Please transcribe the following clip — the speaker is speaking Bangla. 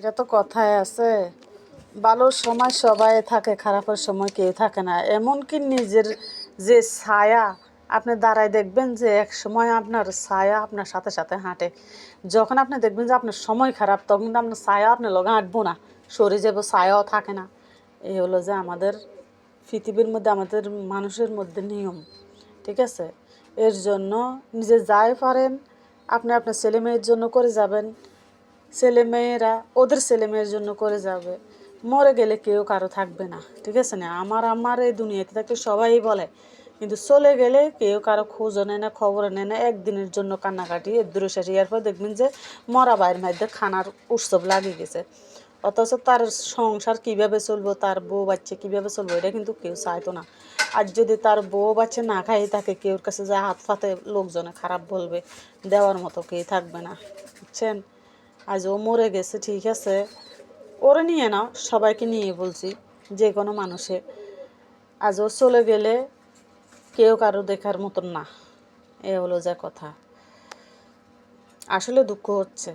এটা তো কথায় আছে, ভালোর সময় সবাই থাকে, খারাপের সময় কেউ থাকে না। এমনকি নিজের যে ছায়া, আপনি দাঁড়ায় দেখবেন যে এক সময় আপনার ছায়া আপনার সাথে সাথে হাঁটে। যখন আপনি দেখবেন যে আপনার সময় খারাপ, তখন কিন্তু আপনার ছায়া আপনার লগে হাঁটবো না, সরে যাবো, ছায়াও থাকে না। এই হলো যে আমাদের পৃথিবীর মধ্যে, আমাদের মানুষের মধ্যে নিয়ম, ঠিক আছে? এর জন্য নিজে যাই পারেন আপনি আপনার ছেলে মেয়ের জন্য করে যাবেন, ছেলে মেয়েরা ওদের ছেলে মেয়ের জন্য করে যাবে। মরে গেলে কেউ কারো থাকবে না, ঠিক আছে না? আমার এই দুনিয়াতে থাকতে সবাই বলে, কিন্তু চলে গেলে কেউ কারো খোঁজও নেয় না, খবরও নেয় না। একদিনের জন্য কান্নাকাটি দূরে শেষে, এরপর দেখবেন যে মরা বাইরের মধ্যে খানার উৎসব লাগিয়ে গেছে। অথচ তার সংসার কিভাবে চলবো, তার বউ বাচ্চা কীভাবে চলবো, এটা কিন্তু কেউ চাইতো না। আর যদি তার বউ বাচ্চা না খাই থাকে, কেউর কাছে যা হাত ফাতে লোকজনে খারাপ বলবে, দেওয়ার মতো কেউ থাকবে না, বুঝছেন? আজ ও মরে গেছে, ঠিক আছে, ওরে নিয়ে না, সবাইকে নিয়ে বলছি, যে কোনো মানুষে আজ ও চলে গেলে কেউ কারো দেখার মতন না। এ হলো যা কথা। আসলে দুঃখ হচ্ছে।